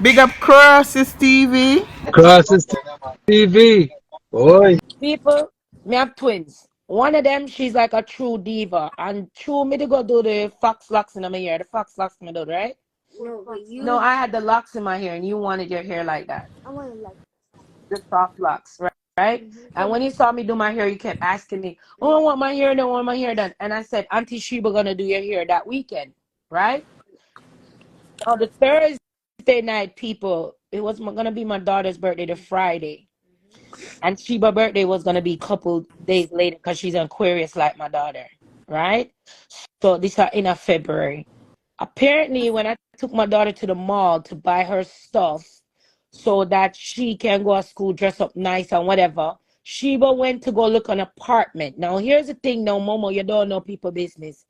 Big up Crosses TV. Crosses TV. Boy. People, me have twins. One of them, she's like a true diva. And true, me to go do the fox locks in my hair. The fox locks me do, right? No, but you. No, I had the locks in my hair and you wanted your hair like that. I want to like. The soft locks, right? Right? And when you saw me do my hair, you kept asking me, oh, I want my hair done, I want my hair done. And I said, Auntie Sheba gonna do your hair that weekend, right? On the Thursday night, people, it was gonna be my daughter's birthday the Friday. And Sheba's birthday was gonna be a couple days later because she's an Aquarius like my daughter, right? So this are in a February. Apparently, when I took my daughter to the mall to buy her stuff so that she can go to school, dress up nice and whatever, Sheba went to go look an apartment. Now, here's the thing now, Momo, you don't know people business.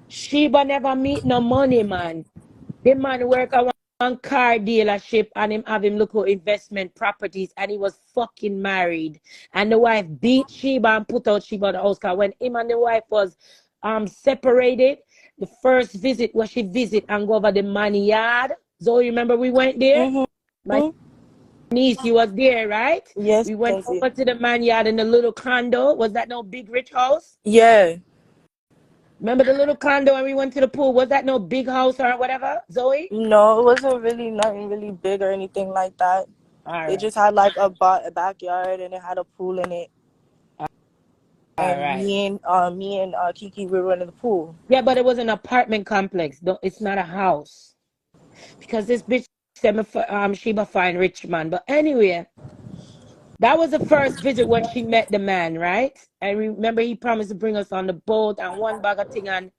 Sheba never meet no money, man. The man work at one car dealership and him have him look at investment properties and he was fucking married. And the wife beat Sheba and put out Sheba out the house. Cause when him and the wife was separated, the first visit was she visit and go over the money yard. So remember we went there? My niece, you was there, right? Yes. We went over to the man yard in the little condo. Was that no big rich house? Yeah. Remember the little condo and we went to the pool? Was that no big house or whatever, Zoe? No, it wasn't really nothing really big or anything like that. It just had like a backyard and it had a pool in it. And me and Kiki, we were in the pool. Yeah, but it was an apartment complex. It's not a house. Because this bitch said Sheba fine rich man. But anyway, that was the first visit when she met the man, right? And remember he promised to bring us on the boat and one bag of thing and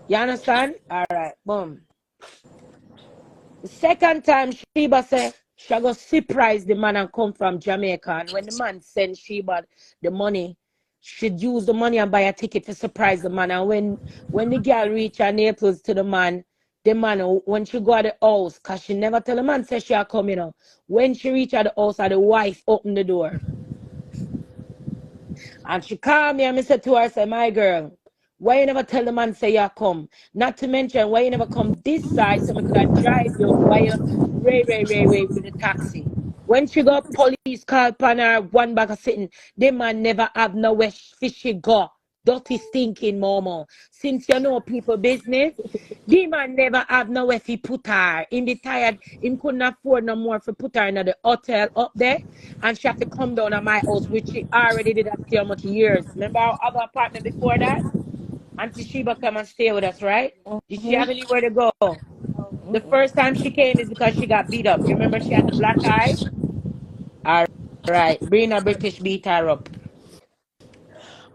you understand? All right, boom. The second time Sheba said she go surprise the man and come from Jamaica. And when the man sent Sheba the money, she'd use the money and buy a ticket to surprise the man. And when the girl reached her Naples to the man, when she go to the house, because she never tell the man, say she are coming out. When she reach at the house, the wife opened the door. And she called me and I said to her, I said, my girl, why you never tell the man say you come? Not to mention, why you never come this side so I could drive you while you ray with the taxi. When she got police call upon her, one bag of sitting, the man never have nowhere fishy go. Dirty stinking Momo. Since you know people business, the man never have nowhere fi put her. Him be tired, him couldn't afford no more for put her in the hotel up there. And she have to come down at my house, which she already did after how much years. Remember our other apartment before that? Auntie Sheba come and stay with us, right? Did she have anywhere to go? The first time she came is because she got beat up. You remember she had the black eye? All right. Brina British beat her up.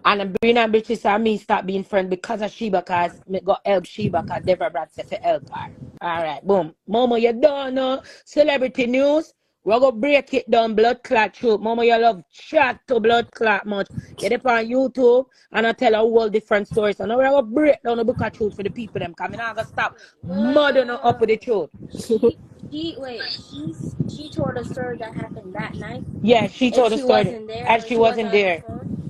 And Brina British and me start being friends because of Sheba, because me got help Sheba, because Deborah Brad said to help her. All right, boom. Momo, you don't know celebrity news. We're going to break it down, blood clot truth. Momo, you love chat to blood clot much. Get it on YouTube and I tell a whole different stories. And now we're going to break down the book of truth for the people them. Because I'm not going to stop mudding up with the truth. She told a story that happened that night. Yeah, she told a story. And she wasn't there.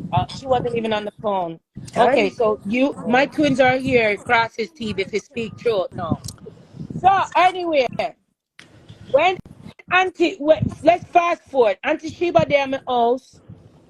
The She wasn't even on the phone. Okay, so my twins are here. Cross his teeth if he speak truth. No. So anyway, when let's fast forward. Auntie Sheba there in my house.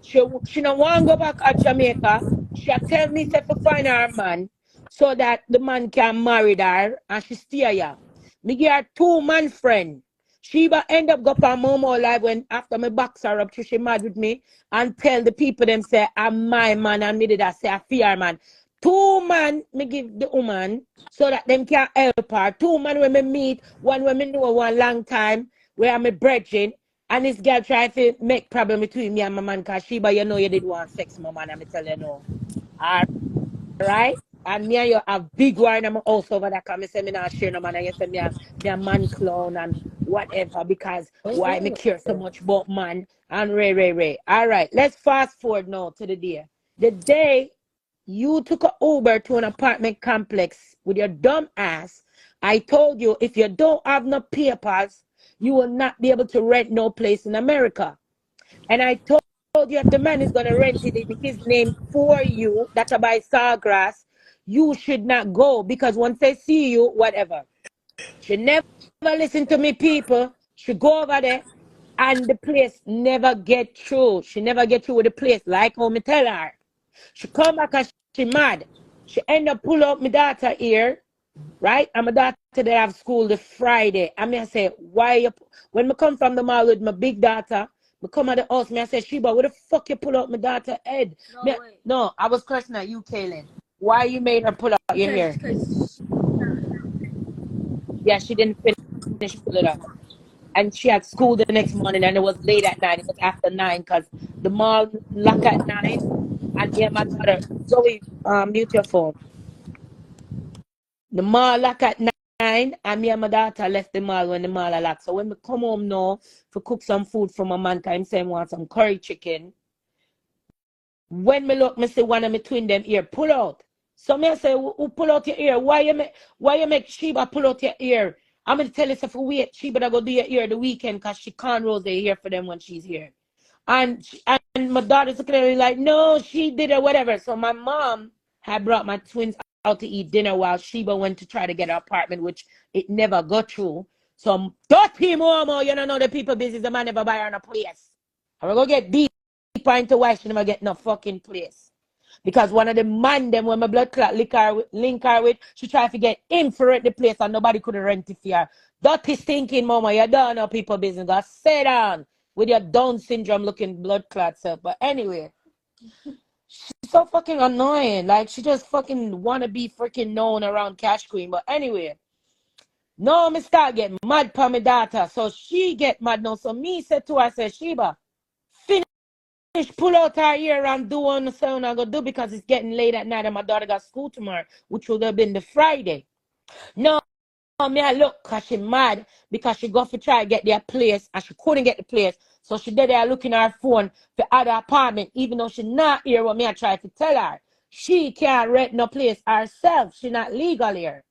She don't want to go back to Jamaica. She tell me to find her man so that the man can marry her and she stay here. Me give her 2 man friend. Sheba end up go on Momo live when after me box her up, she mad with me and tell the people them say I'm my man and me did I say I fear man. 2 man me give the woman so that them can help her. 2 man when me meet, one when me know one long time where I'm a brethren. And this girl try to make problem between me and my man because Sheba, you know you did want sex, my man, and me tell you no. All right? And me and you have big war in my house over that because I say me not share no man and you say me a man clown and whatever because why me care so much about man and Ray. All right, let's fast forward now to the day. The day you took an Uber to an apartment complex with your dumb ass, I told you if you don't have no papers, you will not be able to rent no place in America. And I told you if the man is going to rent it in his name for you, that's by Sawgrass, you should not go because once they see you, whatever. She never listen to me, people. She go over there and the place never get through. She never get through with the place like how me tell her. She come back and she mad. She end up pull up my daughter here, right? And my daughter they have school the Friday. And me I say, why you when me come from the mall with my big daughter, me come at the house, me I say, Sheba, where the fuck you pull up my daughter head? No, I was cursing at you, Kaylin. Why you made her pull out your hair? Yeah, she didn't finish pull it up. And she had school the next morning and it was late at night. It was after 9 because the mall lock at 9. And me and my daughter, Zoe, mute your phone. The mall lock at 9 and me and my daughter left the mall when the mall are locked. So when we come home now to cook some food for my man, because him want some curry chicken. When me look, me see one of my twin them ear pull out. So me I say, who pull out your ear? Why you make Sheba pull out your ear? I'm going to tell you if we wait, Sheba to go do your ear the weekend because she can't roll the hair for them when she's here. And my daughter's clearly like, no, she did it, whatever. So my mom had brought my twins out to eat dinner while Sheba went to try to get an apartment, which it never got through. So dirty Momo, you don't know the people business, the man never buy her in a place. I'm going to get deep into why she never get no fucking place. Because one of the man them when my blood clot link her with, she tried to get him for rent the place and nobody could rent it for her. Dirty stinking mama, you don't know people business. Go sit down with your Down syndrome looking blood clot self. But anyway, she's so fucking annoying. Like she just fucking wanna be freaking known around Cashqueen. But anyway, no, me start getting mad for my daughter. So she get mad now. So me said to her, I said, Sheba, pull out her ear and do what I'm going to do because it's getting late at night and my daughter got school tomorrow, which would have been the Friday. No, me I look because she mad because she got to try to get their place and she couldn't get the place. So she did there looking at her phone for other apartment, even though she not here what me I try to tell her. She can't rent no place herself. She not legal here.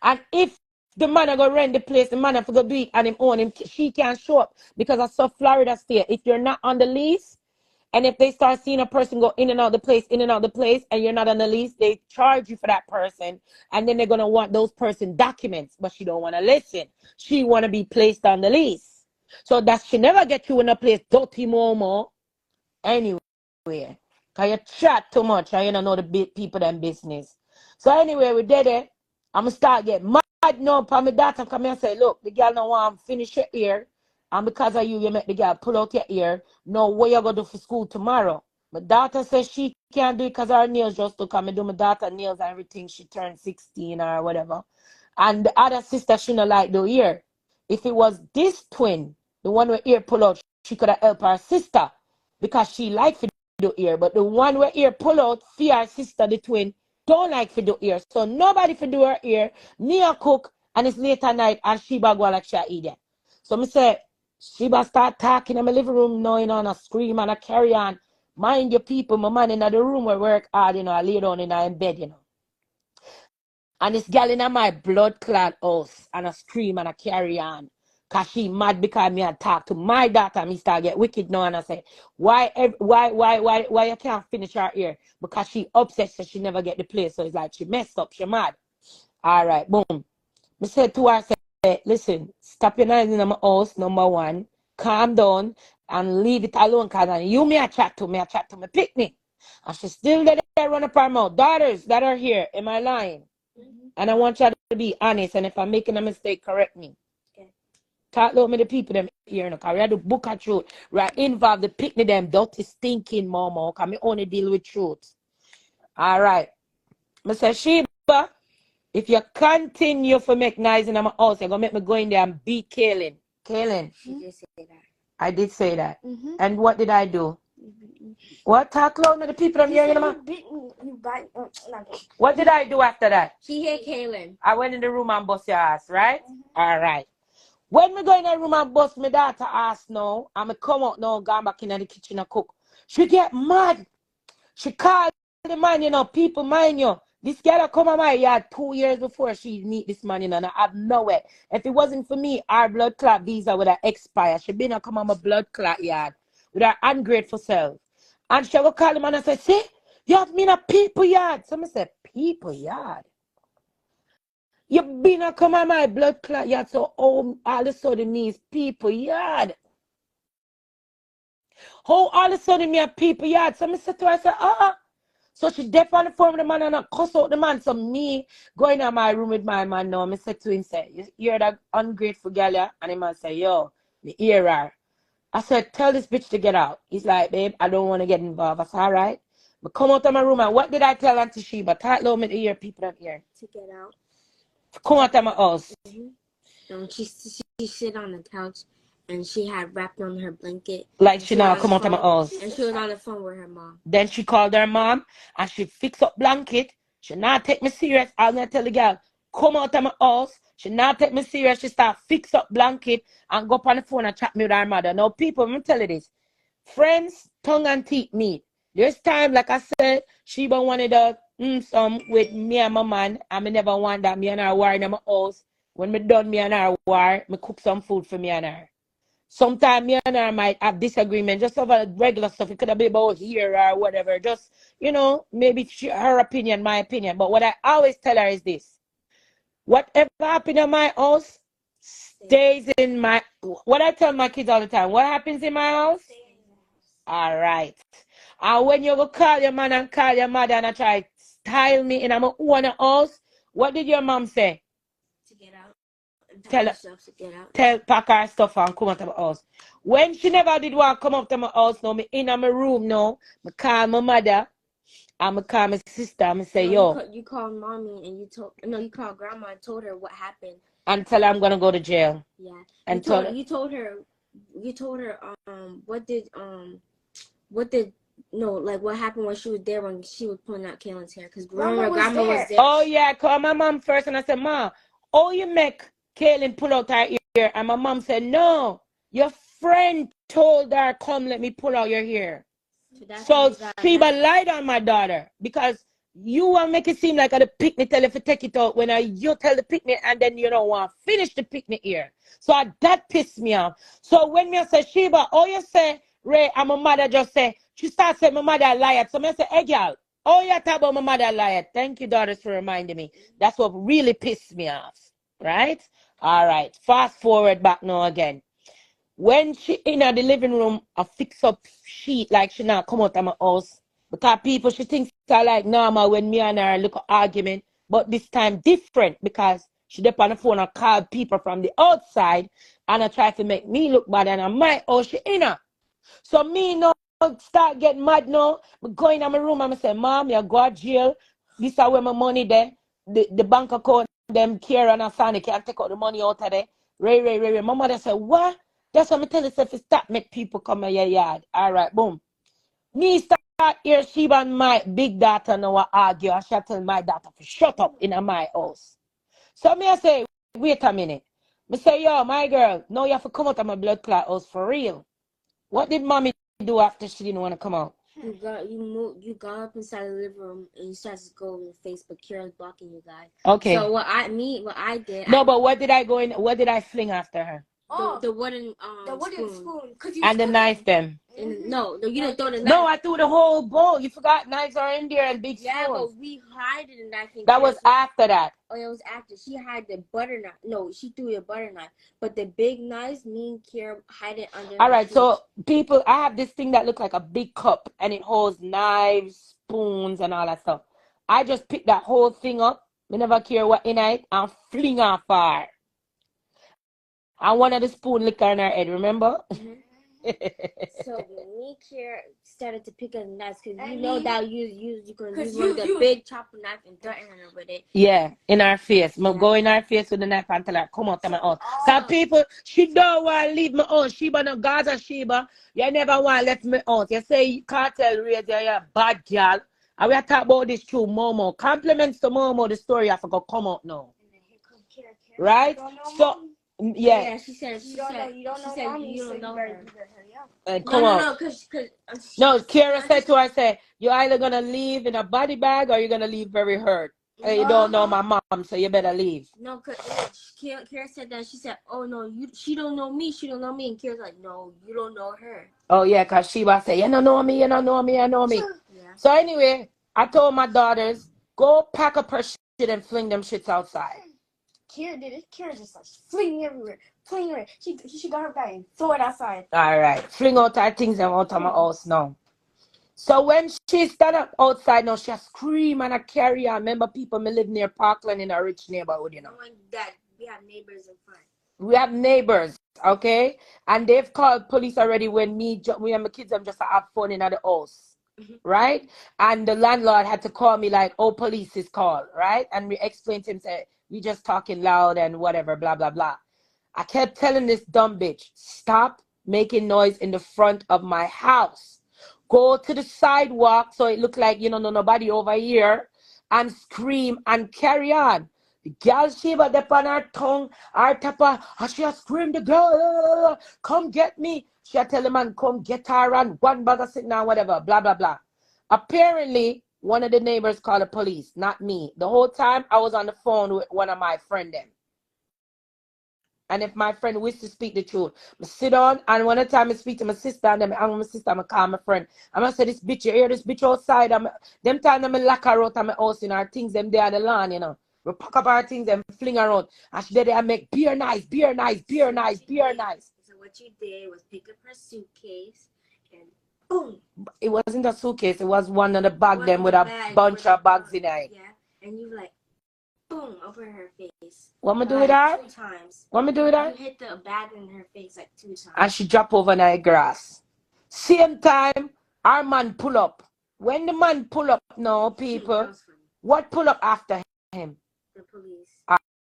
And if the man go rent the place, the man have to go do it on him own, she can't show up because I saw Florida State. If you're not on the lease, and if they start seeing a person go in and out the place, and you're not on the lease, they charge you for that person. And then they're going to want those person documents. But she don't want to listen. She want to be placed on the lease. So that she never get you in a place, dirty Momo. Anyway. Because you chat too much and you don't know the people them business. So anyway, we did it. I'm going to start getting mad now. For my daughter come here and say, look, the girl don't want to finish her ear. And because of you make the girl pull out your ear. No, what you going to do for school tomorrow? My daughter says she can't do it because her nails just to come and do my daughter nails and everything. She turned 16 or whatever. And the other sister, she not like the ear. If it was this twin, the one with ear pull out, she could have helped her sister because she liked to do ear. But the one with ear pull out, for her sister, the twin, don't like to do ear. So nobody for do her ear, me a cook, and it's late at night, and Sheba go like she a idiot. So me say, Sheba start talking in my living room now, you know, and I scream and I carry on. Mind your people, my man in the room where work hard, you know, I lay down in bed, you know. And this girl in my blood clot house, and I scream and I carry on. Cause she mad because me I talk to my daughter, me start get wicked now, and I say, why you can't finish her ear? Because she upset that she never get the place. So it's like she messed up, she mad. All right, boom. Me said to her, listen, stop your noise in my house, number one. Calm down and leave it alone. Because you me I chat to my picnic. And she still there run up her mouth. Daughters that are here, am I lying? Mm-hmm. And I want you to be honest. And if I'm making a mistake, correct me. Okay. Talk about me the people them here. Because we have to book a truth. Right, involve the picnic them dirty stinking Momo. Because me only deal with truth. All right. I say, Sheba, if you continue for make noise in my house, you're going to make me go in there and beat Kaylin. Kaylin. You did say that. I did say that. Mm-hmm. And what did I do? Mm-hmm. What? Talk loud to the people I'm hearing. What did I do after that? She hit Kaylin. I went in the room and bust your ass, right? Mm-hmm. All right. When me go in the room and bust my daughter ass now, and me come out now, gone back in the kitchen and cook, she get mad. She called the man, you know, people mind you. This girl come on my yard 2 years before she meet this man, you know, and I have nowhere. If it wasn't for me, our blood clot visa would have expired. She been come on my blood clot yard with her ungrateful self. And she will call him and I say, see, you have me in a people yard. So I said, people yard? You been a come on my blood clot yard, so all of a sudden these people yard. How all of a sudden me a people yard. So I said to her, I said, So she deaf on the phone with the man and I cuss out the man. So me going in my room with my man now, I said to him, say, you hear that ungrateful girl, yeah? And the man say, yo, me hear her. I said, tell this bitch to get out. He's like, babe, I don't want to get involved. I said, all right. But come out of my room and what did I tell Auntie Sheba? Tight low me to hear people don't hear. To get out. Come out of my house. She sit on the couch and she had wrapped on her blanket. Like she now come out of my house. And she was on the phone with her mom. Then she called her mom and she fix up blanket. She not take me serious. I'm gonna tell the girl, come out of my house. She not take me serious. She start fix up blanket and go up on the phone and chat me with her mother. Now people, let me tell you this. Friends, tongue and teeth meet. There's time, like I said, Sheba wanted a some with me and my man. And me never want that. Me and her war in my house. When me done me and her war, me cook some food for me and her. Sometimes me and her might have disagreement just over regular stuff. It could have been about here or whatever. Just, maybe her opinion, my opinion. But what I always tell her is this. Whatever happens in my house stays in my... What I tell my kids all the time. What happens in my house? All right. And when you go call your man and call your mother and I try to style me in my own house, what did your mom say? To get out. Tell pack her stuff and come out of my house. When she never did want to come up to my house now, me in my room now, I call my mother and I call my sister and I say, You called mommy and you called grandma and told her what happened. And tell her I'm gonna go to jail. Yeah. And you told her what happened when she was there when she was pulling out Kaylin's hair, because grandma was there. Oh yeah, I called my mom first and I said, Ma, you make Kaylin pull out her ear? And my mom said, no, your friend told her, come let me pull out your hair. So Sheba lied on my daughter because you want to make it seem like at the picnic tell if you take it out when you tell the picnic and then you don't want to finish the picnic here. So that pissed me off. So when me say, Sheba, you say, Ray, and my mother just say, she start saying my mother lied. So I say, hey girl, you talk about my mother lied. Thank you, daughters, for reminding me. That's what really pissed me off. Right? All right. Fast forward back now again. When she in the living room, I fix up sheet like she not come out of my house. Because people, she thinks I like normal when me and her look at argument. But this time different because she dep on the phone and call people from the outside and I try to make me look bad and I might she in her. So me now start getting mad now. I go in my room and I say, Mom, you go to jail. This is where my money there. The bank account, them Karen and Sonic can't take out the money out of there. Ray. My mother said, what? That's what I tell herself to stop make people come in your yard. All right, boom. Me start here, Sheba and my big daughter now argue. I shall tell my daughter to shut up in my house. So me I say, wait a minute. Me say, yo, my girl, now you have to come out of my blood clot house for real. What did mommy do after she didn't want to come out? You got up inside the living room and you started to go on Facebook. Kira's blocking you guys. Okay. So what I did. No, but what did I go in? What did I fling after her? The wooden spoon. And the knife them. No, you didn't throw the knife. No, I threw the whole bowl. You forgot knives are in there and big spoons. Yeah, but we hide the knife. That was after that. Oh, it was after. She had the butter knife. No, she threw the butter knife. But the big knives, me and Kira hide it under. All right, so people, I have this thing that looks like a big cup and it holds knives, spoons, and all that stuff. I just pick that whole thing up. I never care what in it and fling off her. And one of the spoon lick her in her head, remember? Mm-hmm. So me, Kira started to pick up the knives because you know that you can use the big chopper knife and threaten her with it. Yeah, in her face. Yeah. Go in her face with the knife and tell her, come out of my house. Because people, she don't want to leave my house. Sheba no Gaza Sheba. You never want to let me out. You say you cartel radio, you're a bad girl. And we are talking about this through Momo. Compliments to Momo, the story has to go come out now. Right? So... Yeah, she said you don't know her. Come on. No, Kira said to her, you're either going to leave in a body bag or you're going to leave very hurt. You don't know my mom, so you better leave. No, because Kira said that. She said, oh, no, she don't know me. She don't know me. And Kira's like, no, you don't know her. Oh, yeah, because Sheba said, you don't know me, you don't know me, you know me. Yeah. So anyway, I told my daughters, go pack up her shit and fling them shits outside. Kira did it. Kira just starts flinging everywhere. She got her bag and throw it outside. All right. Fling out her things and out of my house now. So when she stand up outside now, she scream and I carry on. Remember, people me live near Parkland in a rich neighborhood, you know. Knowing that we have neighbors in front. We have neighbors, okay? And they've called police already when me and my kids them just have fun in the house, right? And the landlord had to call me like, oh, police is called, right? And we explained to him, say, we just talking loud and whatever, blah, blah, blah. I kept telling this dumb bitch, stop making noise in the front of my house. Go to the sidewalk so it look like, no nobody over here, and scream and carry on. The girl Sheba up on her tongue, her tapper, and she screamed, the girl, come get me. She tell the man, come get her and one bag of sitting down, whatever, blah, blah, blah. Apparently, one of the neighbors called the police, not me. The whole time I was on the phone with one of my friends them. And if my friend wishes to speak the truth, I sit down and one time I speak to my sister and then I'm my sister, I call my friend. I'm gonna say, this bitch, you hear this bitch outside? Them time I'm lock her out of my house in her things, them there on the lawn, We pack up our things and fling her around. And she did it and make beer nice. So what you did was pick up her suitcase and boom. It wasn't a suitcase, it was one of the bag them with a bunch of bags in it. Yeah, and you like boom over her face. What am I do with that? 2 times. What am I do with that? You hit the bag in her face like 2 times. And she drop over in the grass. Same time, our man pull up. When the man pull up now, people, what pull up after him? The police.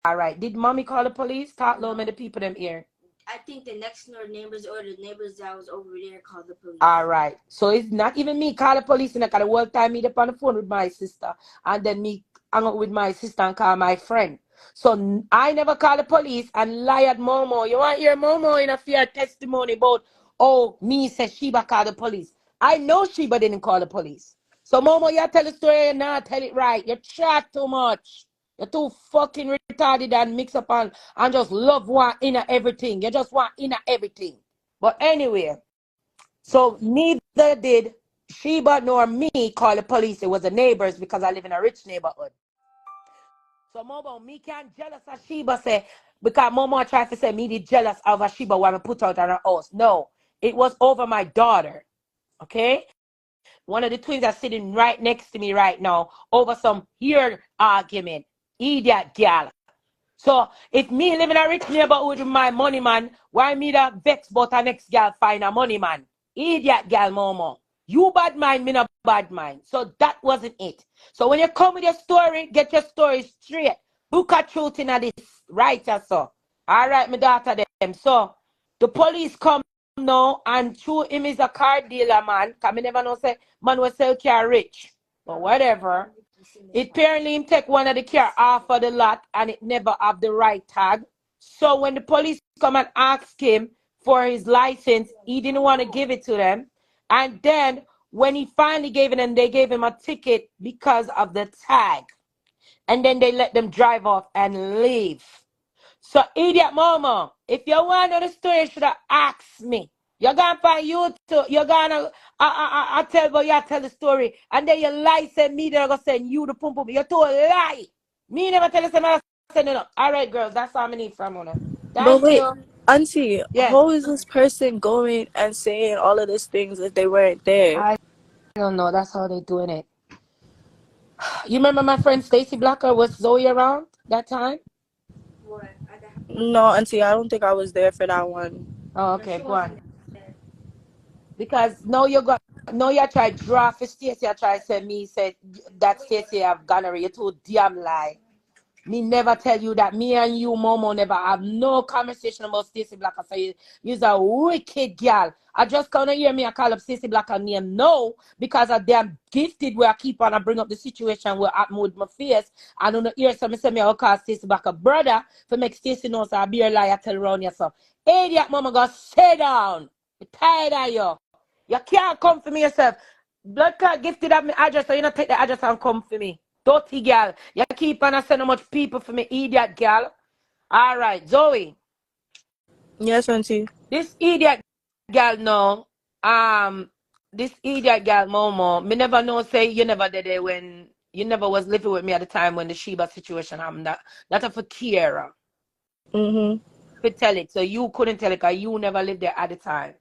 All right. Did mommy call the police? Talk low, man, the people them here. I think the next door neighbors or the neighbors that was over there called the police. All right. So it's not even me call the police, and I got the whole time me up on the phone with my sister, and then me hang out with my sister and call my friend. So I never call the police and lie at Momo. You want to hear Momo in a fair testimony about, oh, me says Sheba called the police. I know Sheba didn't call the police. So Momo, you tell the story and not tell it right. You chat too much. You're too fucking retarded and mix up and just love one in everything. You just want in everything. But anyway, so neither did Sheba nor me call the police. It was the neighbors because I live in a rich neighborhood. So Momo, me can't jealous of Sheba say, because Momo tried to say me did jealous of a Sheba when I put out on her house. No, it was over my daughter. Okay? One of the twins are sitting right next to me right now over some here argument. Idiot girl. So if me live in a rich neighborhood with my money man, why me that vex but a next girl find a money man? Idiot girl, Momo. You bad mind, me not bad mind. So that wasn't it. So when you come with your story, get your story straight. Book a truth in this, right or so. All right, my daughter them. So the police come now and through him is a car dealer, man. Cause me never know say man will sell car rich. But whatever. Apparently him take one of the car off of the lot and it never have the right tag. So when the police come and ask him for his license, he didn't want to give it to them. And then when he finally gave it and they gave him a ticket because of the tag. And then they let them drive off and leave. So idiot Momo, if you want to know the story, you should have asked me. You're going to find YouTube. You're going to I tell you tell the story. And then you lie, send me, they're going to send you the pum pum. You're told a lie. Me never tell you somebody send it up. All right, girls, that's all I need from you. But wait, You. Auntie, Yeah. how is this person going and saying all of these things if they weren't there? I don't know. That's how they're doing it. You remember my friend Stacy Blacker? Was Zoe around that time? What? No, Auntie, I don't think I was there for that one. Oh, okay, go on. Because no, you try draw for Stacy. I try say me said that Stacy have gonorrhea. You too damn lie. Me never tell you that. Me and you, Momo, never have no conversation about Stacy Blacker. So you's a wicked girl. I just can't hear me. I call up Stacy Blacker name. No, because I damn gifted where I keep on. I bring up the situation where I with my face. I don't know hear somebody say me. I'll call Stacy Blacker brother for make Stacy know so I be a liar tell around yourself. Idiot, Mama, go sit down. I'm tired of you. You can't come for me yourself. Blood clot gifted up my address, so you don't take the address and come for me. Dirty girl. You keep on sending much people for me, idiot girl. All right, Zoe. Yes, Auntie. This idiot girl now, this idiot girl Momo, me never know say you never did it when You never was living with me at the time when the Sheba situation happened. That of a Kiera. Could tell it. So you couldn't tell it because you never lived there at the time.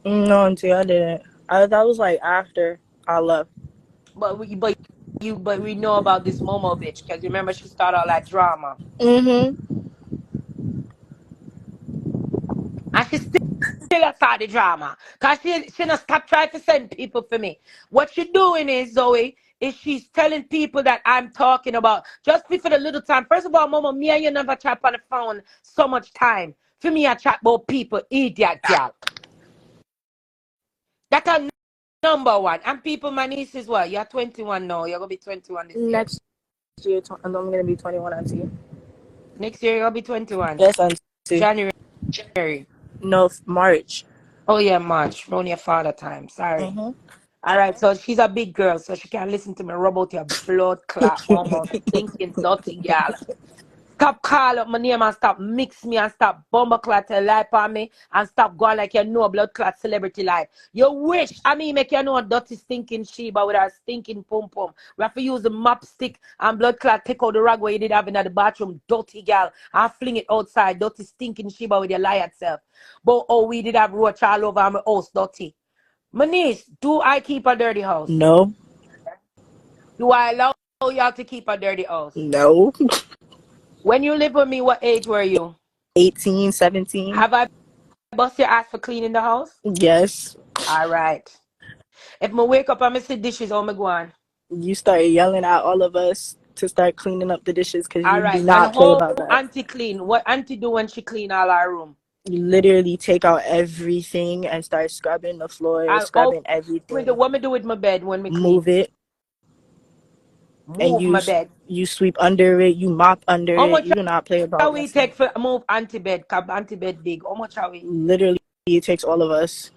No, auntie, I didn't. That was like after I left. But we know about this Momo bitch because remember she started all that drama. And she still started drama because she not stop trying to send people for me. What she doing is, Zoe, is she's telling people that I'm talking about just for the little time. First of all, Momo, me and you never chat on the phone so much time. For me, I chat about people, idiot girl. That's a number one. And people, my niece as well. You're 21 now. You're going to be 21 this year. Next year, I'm going to be 21, auntie. Next year, you're going to be 21. Yes, auntie. January. No, March. Oh, yeah, March. Around your father time. Sorry. All right, so she's a big girl, so she can't listen to me rub out your blood clot, almost stinking dirty girl. Stop call up my name and stop mix me and stop bomber clot a life on me and stop going like you know blood clot celebrity life. You wish I mean make you know a dirty stinking Sheba with her stinking pum pum. We have to use the mop stick and blood clot take out the rag where you did have in the bathroom, dirty girl, and fling it outside, dirty stinking Sheba with your liar self. But oh, we did have roach all over my house, dirty. My niece, do I keep a dirty house? No. Do I allow y'all to keep a dirty house? No. When you live with me, what age were you? 18, 17. Have I bust your ass for cleaning the house? Yes. All right. If I wake up and I see dishes, oh my god. You started yelling at all of us to start cleaning up the dishes because you right. do not And play how about that. auntie clean? What auntie do when she clean all our room? You literally take out everything and start scrubbing the floor, scrubbing everything. What me do with my bed when we clean? Move it. Move my bed. You sweep under it. You mop under How it. much You do not play about how we take for move auntie bed? Cause auntie bed big. How much are we? Literally, it takes all of us.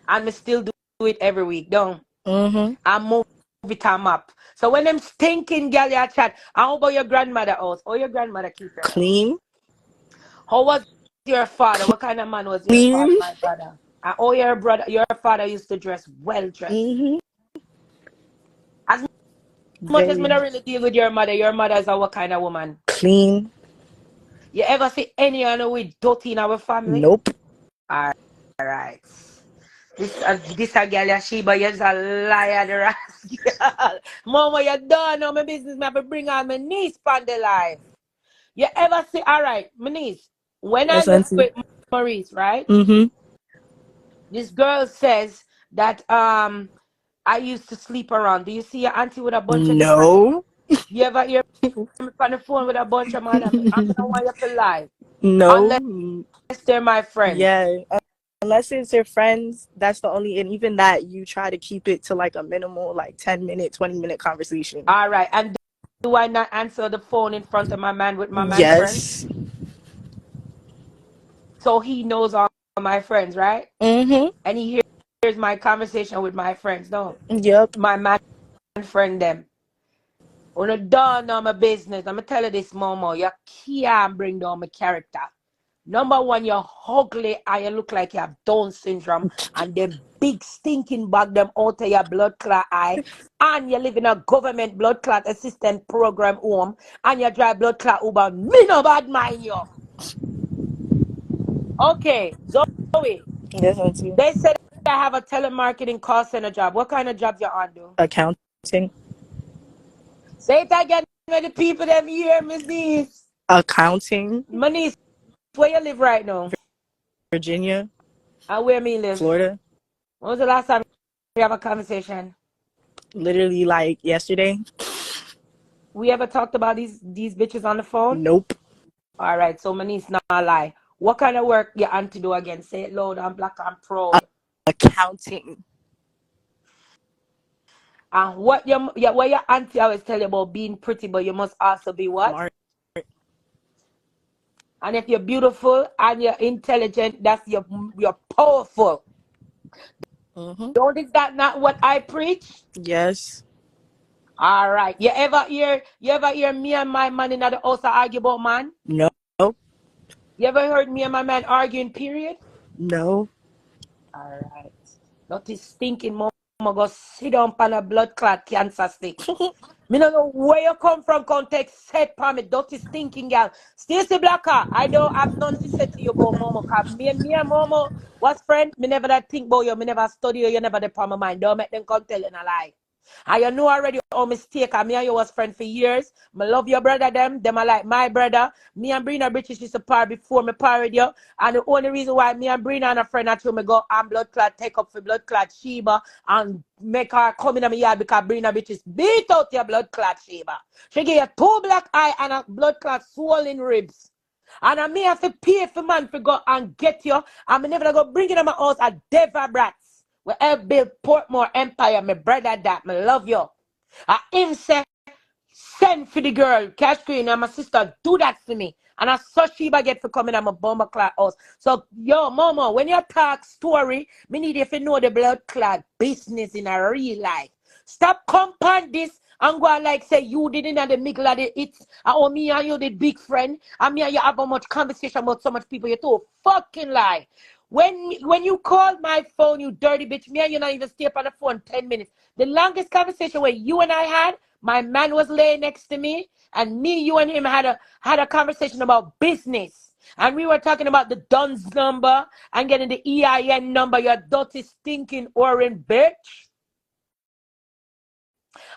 And we still do it every week, don't? I move it and mop. So when them stinking gal ya chat, how about your grandmother house? Or your grandmother keep her clean? How was your father? What kind of man was your father, my brother? And oh, your father used to dress well dressed. As much as me not really deal with your mother is a what kind of woman? Clean. You ever see any other with dirty in our family? Nope. All right. This a girl, Sheba, you're a liar, the rascal. Mama, you don't know my business. I have to bring on my niece on the life. You ever see, all right, my niece, when I live with Maurice, right? This girl says that I used to sleep around. Do you see your auntie with a bunch of different? You ever hear me on the phone with a bunch of man? I'm not want you to lie. No. Unless they're my friends. Yeah. Unless it's your friends, that's the only, and even that, you try to keep it to like a minimal, like 10-minute, 20-minute conversation. All right. And do I not answer the phone in front of my man with my man friends? So he knows all my friends, right? And he hears my conversation with my friends, no? Yep. My man friend them. On a done on my business, I'm gonna tell you this, Momo. You can't bring down my character. Number one, you're ugly and you look like you have Down syndrome and the big stinking bag them out of your blood clot eye, and you live in a government blood clot assistant program home and you drive blood clot Uber. Me no bad mind you. Okay, Zoe. Yes, auntie. They said I have a telemarketing call center job. What kind of job you on do? Accounting. Say it again with the people them here, Miss Niece. Accounting. My niece, where you live right now? Virginia. And where me live? Florida. When was the last time we have a conversation? Literally like yesterday. We ever talked about these bitches on the phone? Nope. All right, so my niece not lie. What kind of work you auntie do again? Say it loud and black and proud. Accounting. And what your auntie always tell you about being pretty, but you must also be what? Smart. And if you're beautiful and you're intelligent, that's you're powerful. Don't think that not what I preach? Yes. All right. You ever hear me and my man in the house argue about man? No. You ever heard me and my man arguing, period? No. All right. Not this stinking Momo go sit down on a blood clot cancer stick. Me don't know where you come from, context set for me, dirty stinking girl. Stacey Blacker, I don't have none to say to you about Momo, cause me and Momo was friend. Me never that think about you, me never study you, you never the my mind. Don't make them come tell you a lie. And you know already how mistake, and me and you was friend for years. Me love your brother them are like my brother. Me and Brina British used to par before me parried you. And the only reason why me and Brina and a friend actually me go and blood clot, take up for blood clot Sheba and make her come in my yard because Brina British beat out your blood clot Sheba. She give you 2 black eye and a blood clot swollen ribs. And I may have to pay for man to go and get you. And me never go bring it in my house at Deva Brats. We help build Portmore Empire, my brother that, me love you. Him say, send for the girl, Cashqueen and my sister, do that for me. And I saw Sheba get for coming at my bomber clot house. So, yo, Momo, when you talk story, me need you to know the blood clot business in a real life. Stop compound this and go and like say you didn't have the middle of the it. Or me and you the big friend. And me and you have a much conversation about so much people. You too fucking lie. When you called my phone, you dirty bitch, me and you not even stay up on the phone 10 minutes. The longest conversation where you and I had, my man was laying next to me, and me, you and him had a conversation about business. And we were talking about the DUNS number and getting the EIN number, you dirty stinking orange bitch.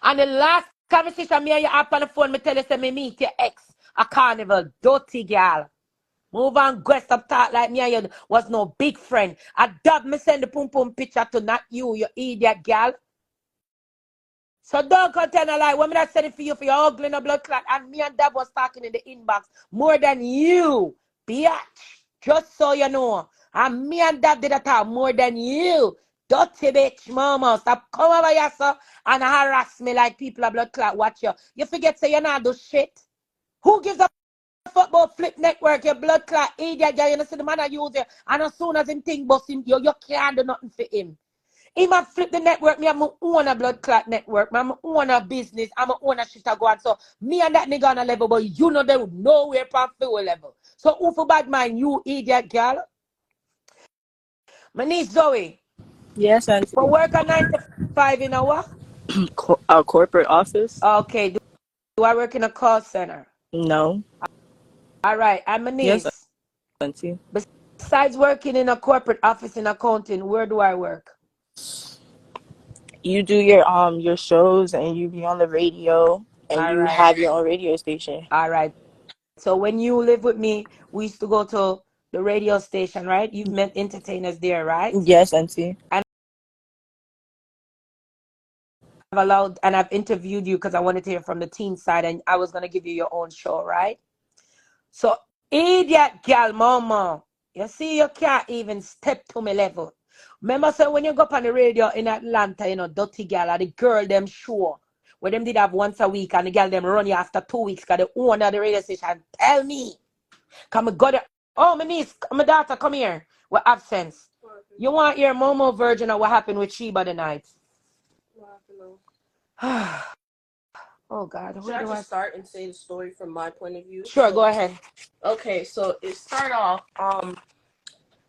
And the last conversation me and you up on the phone, me tell you say me meet your ex, a carnival, dirty girl. Move on, go stop talk like me and you was no big friend. I dub me send the pum pum picture to not you idiot girl. So don't come tell a lie. When I said it for you for your ugly no blood clot, and me and Dab was talking in the inbox more than you, bitch. Just so you know. And me and Dab did a talk more than you. Dirty bitch, mama. Stop come over here, sir, and harass me like people a blood clot watch you. You forget say you not do shit. Who gives a football flip network, your blood clot idiot girl, you know see the man I use it, and as soon as him think boss him, you can't do nothing for him. He might flip the network, me I'm my own a blood clot network, I'm my own a business, I'm my own a shit a go on. So me and that nigga on a level, but you know they would nowhere from full level. So who for bad mind, you idiot girl? My niece Zoe. Yes, auntie. For work a 9 to 5 in a what? A corporate office? Okay, do I work in a call center? No. All right, I'm a niece. Yes, auntie. Besides working in a corporate office in accounting, where do I work? You do your shows and you be on the radio and All you right. have your own radio station. All right. So when you live with me, we used to go to the radio station, right? You've met entertainers there, right? Yes, auntie. And I've interviewed you because I wanted to hear from the teen side, and I was gonna give you your own show, right? So idiot girl, mama, you see you can't even step to my level. Remember, so when you go up on the radio in Atlanta, you know, dirty girl, or the girl them show, where them did have once a week, and the girl them run you after 2 weeks, because the owner of the radio station tell me, come and go there. Oh, my niece, my daughter, come here. With absence. You want your Momo version of what happened with Sheba tonight? Oh, God. Should I just start and say the story from my point of view? Sure, go ahead. Okay, so it started off,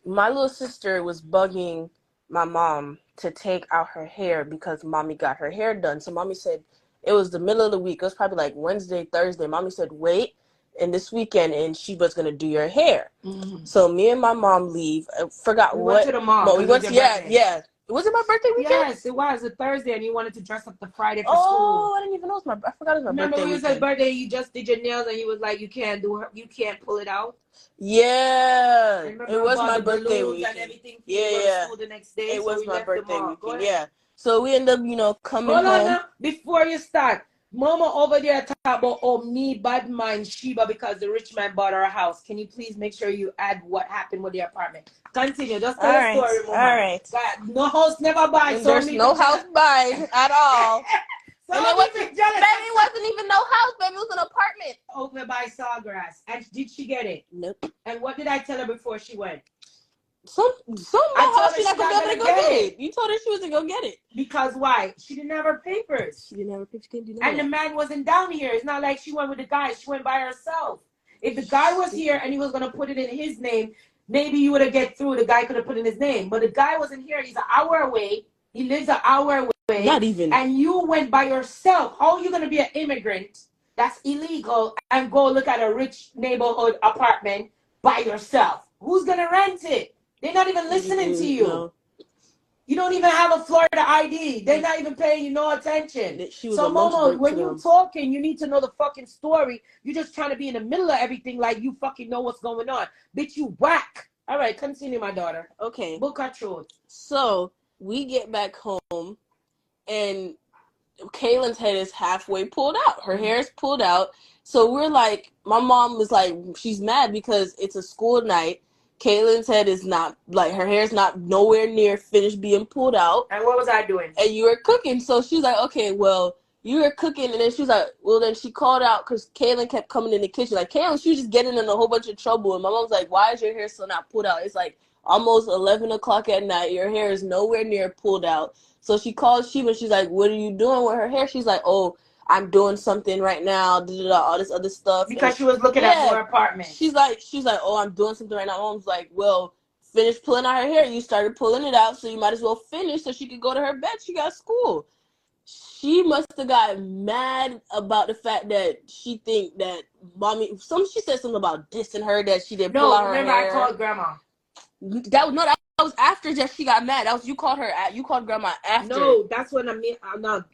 my little sister was bugging my mom to take out her hair because mommy got her hair done. So mommy said, it was the middle of the week. It was probably like Wednesday, Thursday. Mommy said, wait, and this weekend, and Sheba's going to do your hair. Mm-hmm. So me and my mom leave. I forgot we what. Went to the mall. We went to, yeah. Was it my birthday weekend? Yes, it was a Thursday, and you wanted to dress up the Friday for school. Oh, I didn't even know it was I forgot it was my birthday. Remember when you said birthday, you just did your nails, and you was like, you can't pull it out. Yeah, it was my birthday weekend. And everything yeah. School the next day, it was my birthday weekend. Yeah. So we end up, coming home. Hold on now. Before you start, Momo over there talk about me bad mind Sheba because the rich man bought her a house. Can you please make sure you add what happened with the apartment? Continue. Just tell the story, Momo. All right. God, no house never buys. So there's no house buys at all. So and it wasn't even no house, baby. It was an apartment. Over by Sawgrass. And did she get it? Nope. And what did I tell her before she went? Some house she not gonna be able to go get it. You told her she was to go get it. Because why? She didn't have her papers. She didn't have her papers. She couldn't do And nothing. the man wasn't down here. It's not like she went with the guy. She went by herself. If the guy was here and he was gonna put it in his name, maybe you would have get through. The guy could have put in his name. But the guy wasn't here. He's an hour away. He lives an hour away. Not even. And you went by yourself. How are you going to be an immigrant that's illegal and go look at a rich neighborhood apartment by yourself? Who's going to rent it? They're not even listening to you. No. You don't even have a Florida ID. They're not even paying you no attention. So, Momo, when you're talking, you need to know the fucking story. You're just trying to be in the middle of everything like you fucking know what's going on. Bitch, you whack. All right, continue, my daughter. Okay. Book her truth. So, we get back home, and Kaylin's head is halfway pulled out. Her hair is pulled out. So, we're like, my mom was like, she's mad because it's a school night. Kaylin's head is not, like, her hair's not nowhere near finished being pulled out. And what was I doing? And you were cooking. So she's like, okay, well, you were cooking. And then she was like, well, then she called out because Kaylin kept coming in the kitchen. Like, Kaylin, she was just getting in a whole bunch of trouble. And my mom's like, why is your hair still not pulled out? It's like almost 11 o'clock at night. Your hair is nowhere near pulled out. So she calls Sheba. She's like, what are you doing with her hair? She's like, oh, I'm doing something right now, all this other stuff. Because she was looking at more apartments. She's like, oh, I'm doing something right now. Mom's like, well, finish pulling out her hair. You started pulling it out, so you might as well finish so she could go to her bed. She got school. She must have got mad about the fact that she think that mommy. She said something about dissing her that she didn't pull out her hair. No, remember I called grandma. That was after that she got mad. That was you called grandma after. No, that's what I mean.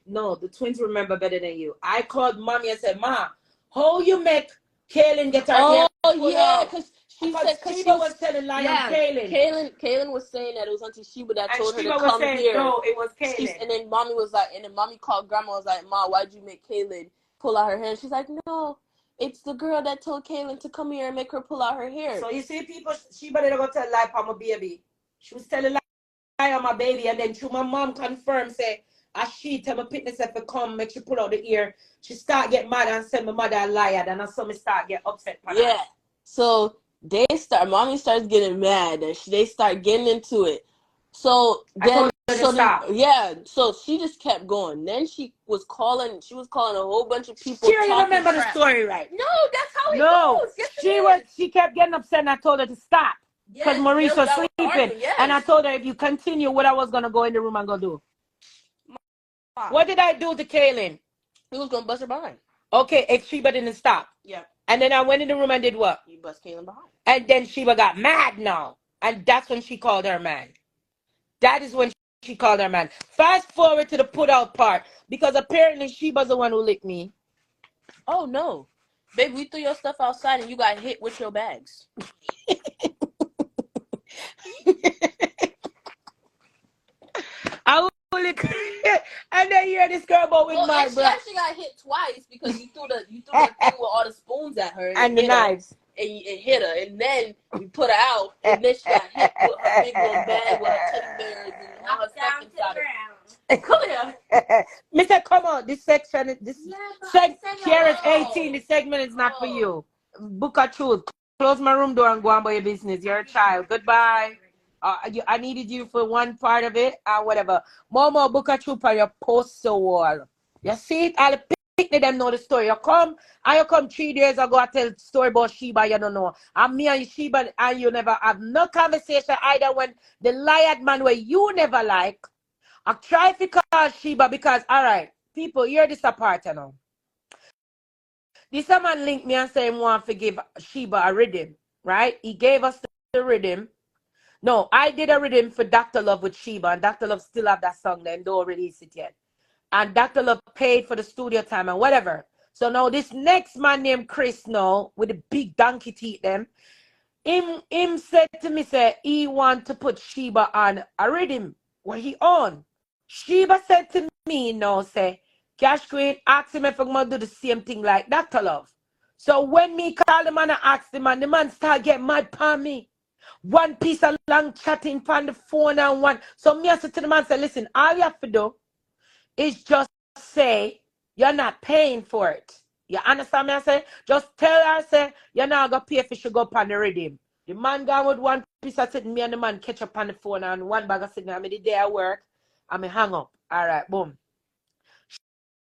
No, the twins remember better than you. I called mommy and said, Ma, how you make Kaylin get her hair? Oh yeah, because Sheba was telling lie on Kaylin. Kaylin was saying that it was Auntie Sheba that told her Sheba to come saying, here. No, it was Kaylin. And then mommy was like, and then mommy called grandma, was like, Ma, why'd you make Kaylin pull out her hair? And she's like, no, it's the girl that told Kaylin to come here and make her pull out her hair. So you see, people, Sheba didn't go tell lie on my baby. She was telling lie on my baby, and then through my mom confirmed, say, as she tell my fitness if it come, make she pull out the ear. She start get mad and send my mother a liar, and so me start get upset. Yeah. So mommy starts getting mad, and they start getting into it. So then, so she just kept going. Then she was calling a whole bunch of people. She don't remember the story right. No, that's how it goes. She kept getting upset, and I told her to stop because Maurice was sleeping. And I told her if you continue, what I was gonna go in the room and go do. What did I do to Kaylin? He was gonna bust her behind. Okay, if Sheba didn't stop. Yeah. And then I went in the room and did what? You bust Kaylin behind. And then Sheba got mad now. And that's when she called her man. That is when she called her man. Fast forward to the put out part. Because apparently Sheba's the one who licked me. Oh, no. Babe, we threw your stuff outside and you got hit with your bags. And then you hear this girl about with my brother. She actually got hit twice because you threw the thing with all the spoons at her. And the knives. And hit her. And then we put her out. And then she got hit with her big little bag with her teddy bears and all her stuff inside her. Come here. Mister, come on. This section, here is 18. This segment is not for you. Book a truth. Close my room door and go on by your business. You're a child. Goodbye. I needed you for one part of it or whatever. Momo, book a troop on your poster wall. You see it? All the picnic them know the story. You come 3 days ago, I tell the story about Sheba, you don't know. And me and Sheba and you never have no conversation either when the liar man where you never like. I try to call Sheba because, all right, people, hear this apart, you know. This man linked me and said he want to give Sheba a rhythm, right? He gave us the rhythm. No, I did a rhythm for Dr. Love with Sheba, and Dr. Love still have that song, then don't release it yet. And Dr. Love paid for the studio time and whatever. So now this next man named Chris now, with the big donkey teeth them, him said to me, say, he want to put Sheba on a rhythm. What he on? Sheba said to me now, say, Cashqueen, ask him if I'm going to do the same thing like Dr. Love. So when me call the man and ask the man start getting mad upon me. One piece of long chatting on the phone and one. So me I said to the man, say, listen, all you have to do is just say you're not paying for it. You understand me? I say, just tell her, say, you're not going to pay if you should go up on the rhythm. The man gone with one piece of sitting, me and the man catch up on the phone and one bag of sitting. I mean, the day I work, I mean, hang up. All right, boom.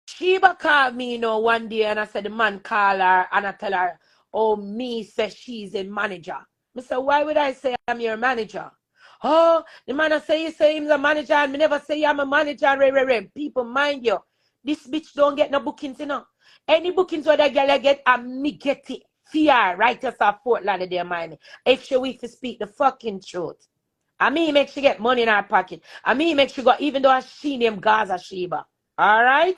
Sheba called me, one day and I said, the man call her and I tell her, oh, me say she's a manager. I said, why would I say I'm your manager? Oh, the man I say you say him's a manager and me never say I'm a manager. People, mind you, this bitch don't get no bookings, you know. Any bookings where that girl get, and me get it. Fear, right? Just a Fort Lauderdale, mind. If she weak to speak the fucking truth. I mean, make she get money in her pocket. I mean, make she go, even though she named Gaza Sheba. All right?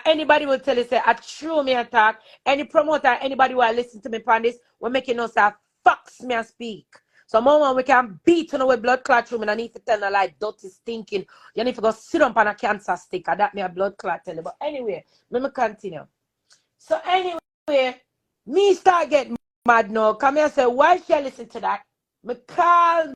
Anybody will tell you, say, I true me attack. Any promoter, anybody who will listen to me on this, will make you know, say, fucks me and speak. So, moment we can beat on with blood clot room, and I need to tell her, like, dirty stinking. You need to go sit up on a cancer stick. And that me a blood clot tell you. But anyway, let me continue. So, anyway, me start getting mad now. Come here and say, why should I listen to that? Me call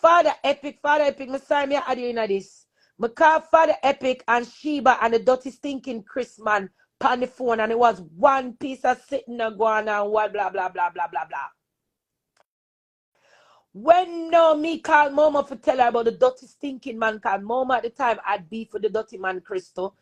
Father Epic, me sorry me audio in this. Me call Father Epic and Sheba and the dirty stinking Chris man on the phone, and it was one piece of sitting there going on what blah blah blah blah blah blah. When no me call Momo for tell her about the dirty stinking man, called Momo at the time had beef with the dirty man Crystal.